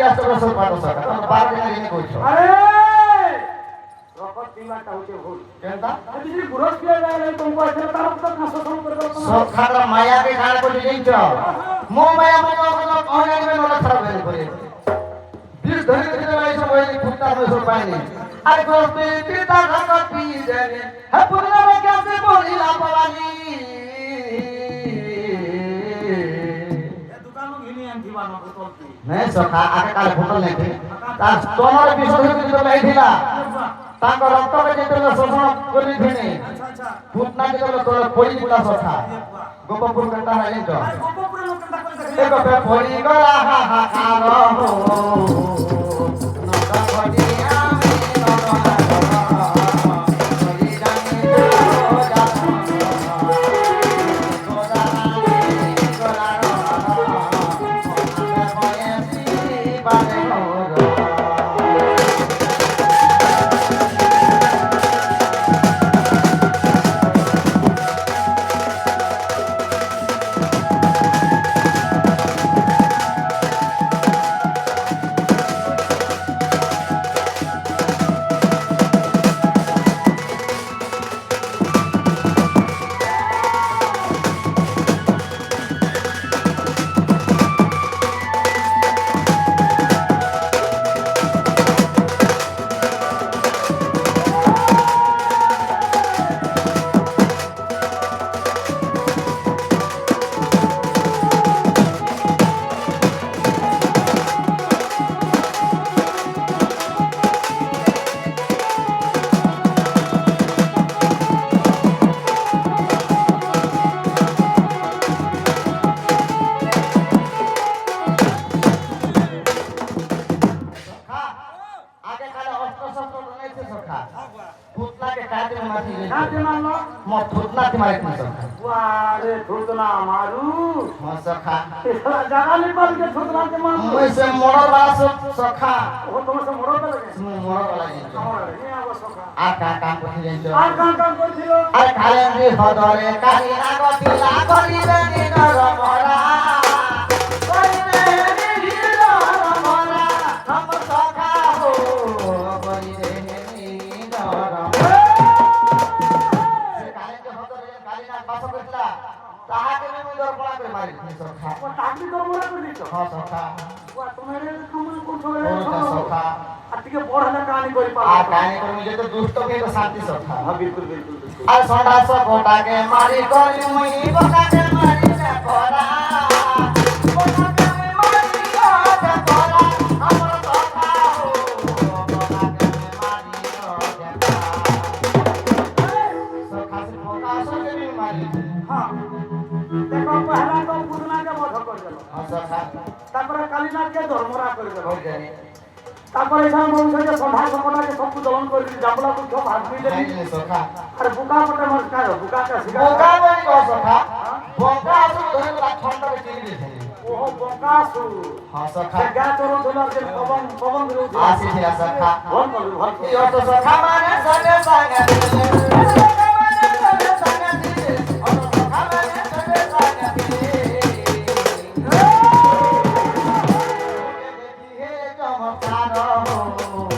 আসতে বসে পাঠো স্যার তখন পারবে না এনে কইছো আরে রকত দিমাটা হচ্ছে ভুল কেনটা যদি গুরস দিয়ে যায় তোমার আছে তার তো কাজ সব করে দাও সব খাতা মায়াকে খাড়া করে দিয়েছো মো মায়া মো কোনো কোন যাবে না খারাপ হয়ে পড়ে বীর ধরে ধরে লাইছো ওই কুত্তা বসে পাইনি আরে গোস্তে পিতা ঢাকা পি জানে হে পুরনা কাছে বলিলা পালানি नहीं सखा आगे काले फोटो लेके तार तोमर विषय जो लाइथिला तांको रक्त के जेतले शोषण करि थिने पुतना के जेतले तोर पड़ी गुला सखा गोपपुर कंटा है तो गोपपुर लोक कंटा कर एक पे पड़ी गला हा हा कार हो नका भटिया वारे थुतना मारू सखा जगह नहीं पाल के थुतना के मारू वैसे मोड़ो वाला सखा वो तुम से मोड़ो पे लगे मोड़ो वाला ये नहीं आवा सखा आ काम कर जेंचो आ काम कर दियो अरे खाले रे हदरे काली आगो पिला करिबे नि नर मरा करिबे नि नर मरा हम सखा हो करिबे नि नर ताहाके में दर्पणा करे मारी सखा वो ताकि दर्पणा कर दियो हां सखा वो तुम्हारे खमन को छोड़े सखा अतिके पढ़ला कहानी करी पा आ कहानी कर मुझे तो दुष्ट के तो शांति सखा हां बिल्कुल बिल्कुल आ संडा सब कोटा के मारी करी मुई बोका के मारी से कोरा बोका के मारी से कोरा हमर सखा हो बोका के मारी से सखा से फोका सो के भी मारी हां देखो पहला तो पुतना के वध कर देलो हां सखा तापर कालीनाथ के धर्मरा कर देलो हो जाने तापर ऐसा मनुष्य के संभाल सपना के सब दलन कर दी जाबला को जो भाग नहीं नहीं ले सखा अरे बुका पटे मर का बुका का सिगा बोका बनी को सखा बोका सो धरे वाला ठंडा में चली दे ओहो बोका सु हां सखा गा चोरो दुलार के पवन विरोधी आसी थी सखा भल यो तो सखा माने सगे संगे सखा माने सगे संगे दिले और सखा माने सगे संगे दिले देखी हे चमत्कार हो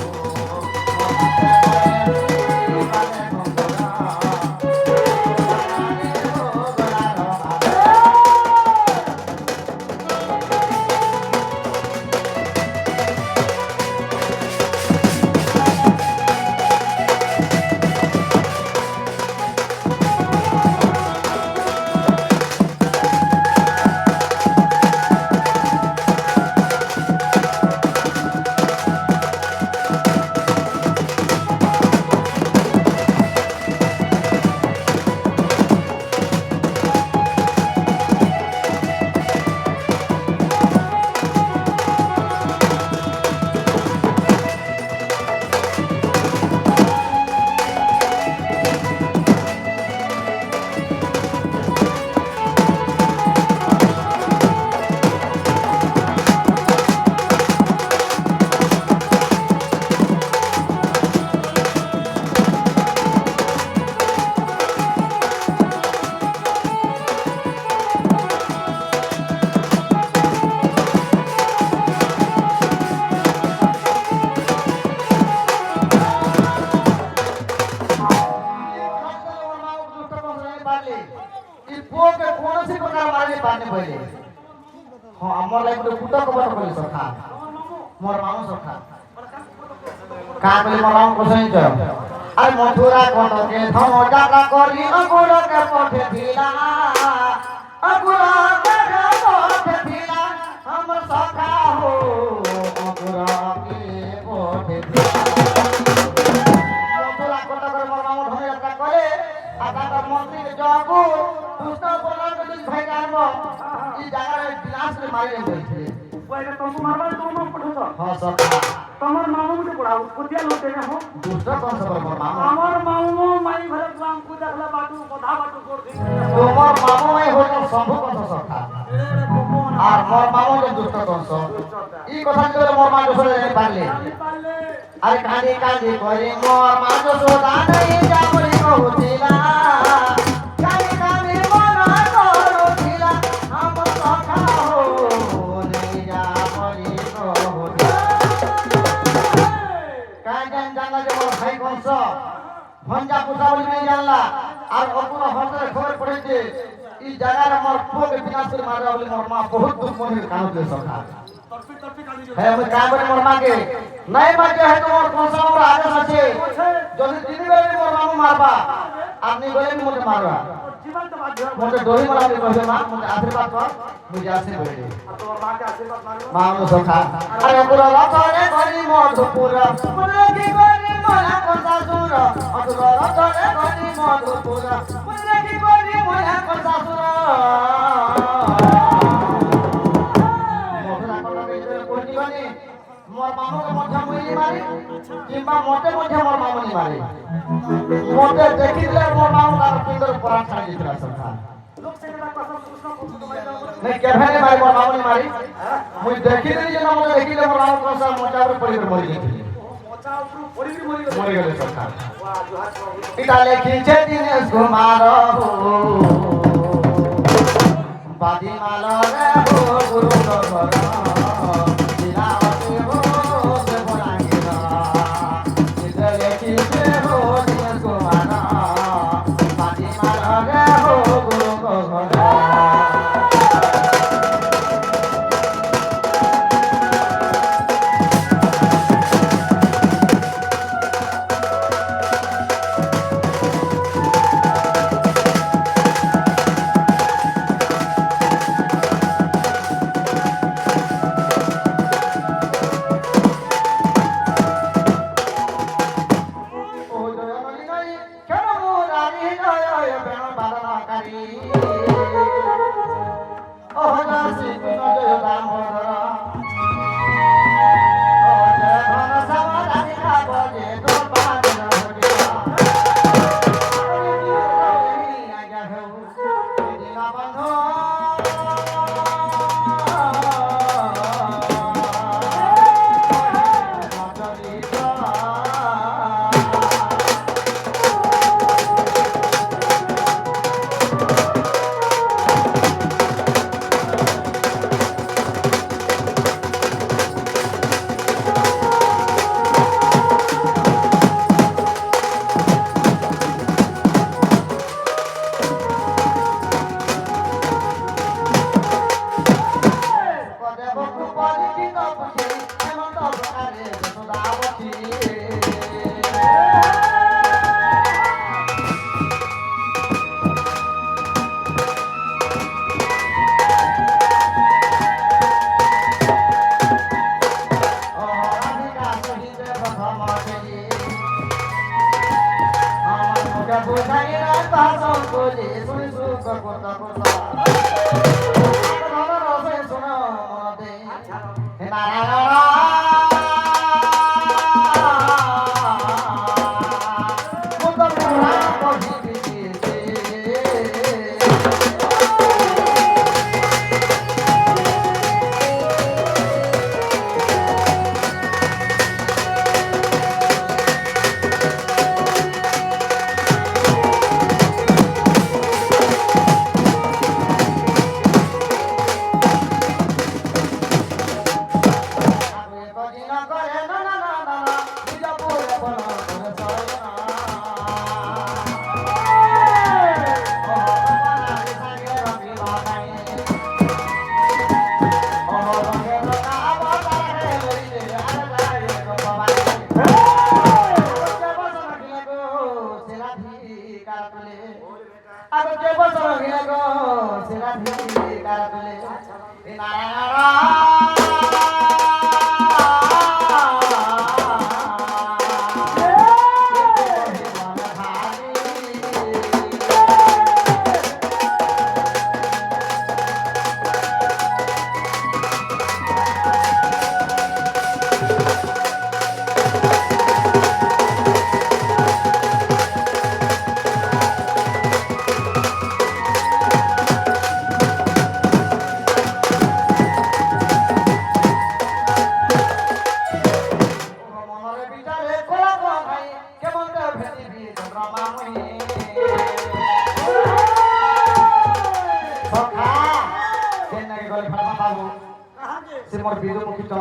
সখা তোমার মামু মোর মামু সখা বলে কাম কত কা বলি মোর মামু কোসেন চ আর মথুরা কটকে ধম যাত্রা করি অগুরকে পঠে দিলা অগুরকে পঠে দিলা हमर सखा हो অগুরকে পঠে দিলা মথুরা কটকের মোর মামু ধম যাত্রা করে আর তার মন্ত্রী জগু দুষ্ট বলার যদি ভাই গারব এই জায়গায় বিনাশ রে মারি হইছে ওইটা তুমি মারবা তুমি মামু পড়ছ হ্যাঁ সখা তোমার মামু মুটে পড়াও কুদিয়া লোটে না হো দুষ্ট কোন সব মোর মামু আমার মামু মাই ঘরে গ্রাম কু দেখলা বাটু কথা বাটু করছি তোমার মামু এই হইল শম্ভু কোন সখা আর মোর মামু যে দুষ্ট কংস এই কথা যদি মোর মা যশোদা জানি পারলে পারলে আরে কাঁদি কাঁদি করে মোর মা যশোদা নাই যাবলি কহুছিলা কাঁদি কাঁদি মনা করুছিলা আমার সখা হো নেই যাবলি কহুছিলা কাই জানলা যে মোর ভাই কংস ভঞ্জা পুষা বলি নাই জানলা আর অপুর হন্তরে খবর পড়েছে এই জায়গার মোর পুকে বিনাশ করে মারা বলি মোর মা বহুত দুঃখ মনে কাঁদলে সখা তরফি তরফি কালি হ্যাঁ আমি কাম করে মোর মাকে নাই মাকে হয়তো মোর কংস মোর আদেশ আছে যদি দিদি গেলে মোর মামু মারবা আপনি গেলে মতে মারবা জীবন তো বাধ্য মতে দহি মারাকে কইবে মা মতে আশীর্বাদ কর মুই আসি বলে আর তোমার মাকে আশীর্বাদ মারো মামু সখা আরে পুরো রতনে করি মধুপুর মনে কি করি মোলা কথা সুর অতুর রতনে করি মধুপুর মনে কি করি মোলা কথা সুর মধুরা কথা কইতে কোনি গনি মোর মামুকে মধ্যে মুইলি মারি কিংবা মতে মধ্যে মোর মামুনি মারি মতে দেখিলে মোর মামু তার সুন্দর পরাণ ছাড়ি দিতরা সখা লোক সেটা কথা প্রশ্ন করতে তোমায় দাও नहीं केभे मारी मोर मामूनी मारी मुई देखि देली जे ना मते देखि ले मोर मामू कोसा मोचा ऊपर पड़ी कर मरी गई মোচা উপরু পড়িবি মরি मरी गेले सरकार ওয়া জোহার প্রভু इटा लेखिছে दिनेश कुमार हो बादी माला रे हो गुरु नगर दिलावती हो से बोलांगीरा इटा लेखिছে हो दिनेश कुमार बादी माला रे हो गुरु नगर Oh,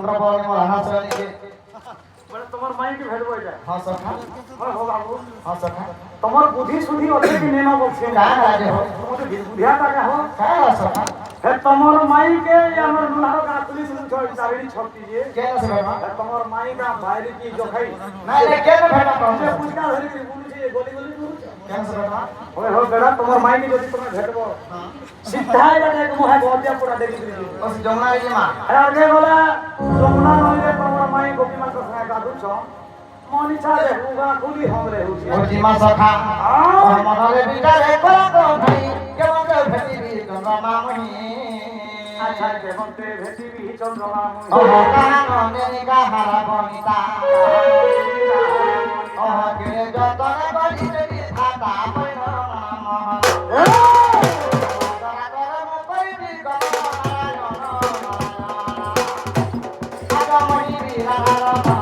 চন্দ্রপৌর্ণি মোর হাস হইছে মানে তোমার মাইকে ভেটবো এটা হ্যাঁ সখা হয় হো বাবু হ্যাঁ সখা তোমার বুদ্ধি সুধি অনেক নেন বলছে কাঁ রাজে হো তোমাদের বুধিয়া টাকা হো কাঁ সখা হে তোমার মাইকে আমার নুনার গাঁ তুলি শুনছ চারিড়ি ছপটি যে কেন সে ভেটা হে তোমার মাইকা বাইরে কি জখাই নাই রে কেন ভেটা তো যে পুষ্কা ধরি বুলুছি গলি গলি বুলুছি কেন সে ভেটা হয় হো বেড়া তোমার মাইকে যদি তুমি ভেটবো সিধা জায়গায় মুহে গদিয়া পুরা দেখি দিবি ওস যমুনা রে মা আগে গলা যমুনা নদীরে তোমার মাই গোপী মাছ খায় গাধুছ মনিছা রে হুগা খুলি হমরে হুছি ও জিমা সখা মনরে বিচারে করা তো ভাই কেমন ভেটিবি চন্দ্রমা মহি আচ্ছা দেবন্তে ভেটিবি চন্দ্রমা ও মুই কাননে গাহারা বনিতা ও কে যতনে বলি দেবি খাতা পয়ন মহ Hãy subscribe cho kênh Ghiền Mì Gõ để không bỏ lỡ